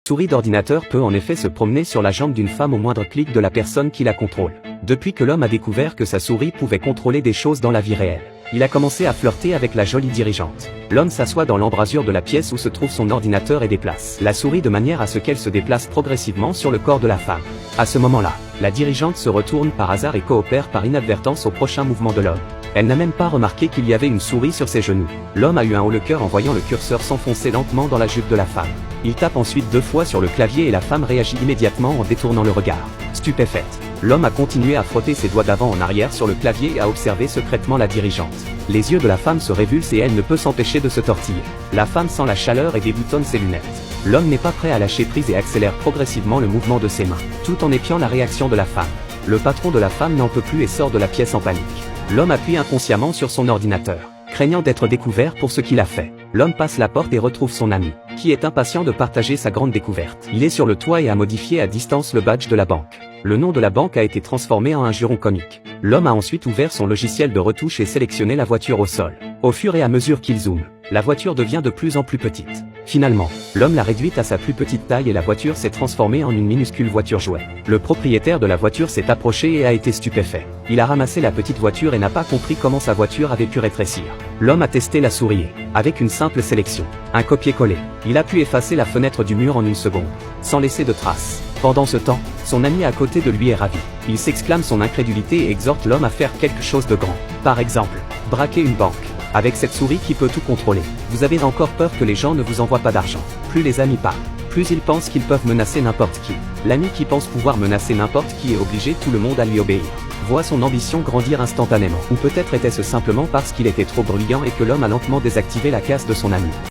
Souris d'ordinateur peut en effet se promener sur la jambe d'une femme au moindre clic de la personne qui la contrôle. Depuis que l'homme a découvert que sa souris pouvait contrôler des choses dans la vie réelle, il a commencé à flirter avec la jolie dirigeante. L'homme s'assoit dans l'embrasure de la pièce où se trouve son ordinateur et déplace la souris de manière à ce qu'elle se déplace progressivement sur le corps de la femme. À ce moment-là, la dirigeante se retourne par hasard et coopère par inadvertance au prochain mouvement de l'homme. Elle n'a même pas remarqué qu'il y avait une souris sur ses genoux. L'homme a eu un haut-le-cœur en voyant le curseur s'enfoncer lentement dans la jupe de la femme. Il tape ensuite 2 fois sur le clavier et la femme réagit immédiatement en détournant le regard. Stupéfaite, l'homme a continué à frotter ses doigts d'avant en arrière sur le clavier et à observer secrètement la dirigeante. Les yeux de la femme se révulsent et elle ne peut s'empêcher de se tortiller. La femme sent la chaleur et déboutonne ses lunettes. L'homme n'est pas prêt à lâcher prise et accélère progressivement le mouvement de ses mains, tout en épiant la réaction de la femme. Le patron de la femme n'en peut plus et sort de la pièce en panique. L'homme appuie inconsciemment sur son ordinateur, craignant d'être découvert pour ce qu'il a fait. L'homme passe la porte et retrouve son ami, qui est impatient de partager sa grande découverte. Il est sur le toit et a modifié à distance le badge de la banque. Le nom de la banque a été transformé en un juron comique. L'homme a ensuite ouvert son logiciel de retouche et sélectionné la voiture au sol. Au fur et à mesure qu'il zoome, la voiture devient de plus en plus petite. Finalement, l'homme l'a réduite à sa plus petite taille et la voiture s'est transformée en une minuscule voiture jouet. Le propriétaire de la voiture s'est approché et a été stupéfait. Il a ramassé la petite voiture et n'a pas compris comment sa voiture avait pu rétrécir. L'homme a testé la souris avec une simple sélection, un copier-coller. Il a pu effacer la fenêtre du mur en 1 seconde, sans laisser de traces. Pendant ce temps, son ami à côté de lui est ravi. Il s'exclame son incrédulité et exhorte l'homme à faire quelque chose de grand. Par exemple, braquer une banque. Avec cette souris qui peut tout contrôler, vous avez encore peur que les gens ne vous envoient pas d'argent. Plus les amis parlent, plus ils pensent qu'ils peuvent menacer n'importe qui. L'ami qui pense pouvoir menacer n'importe qui est obligé tout le monde à lui obéir. Voit son ambition grandir instantanément. Ou peut-être était-ce simplement parce qu'il était trop bruyant et que l'homme a lentement désactivé la casse de son ami.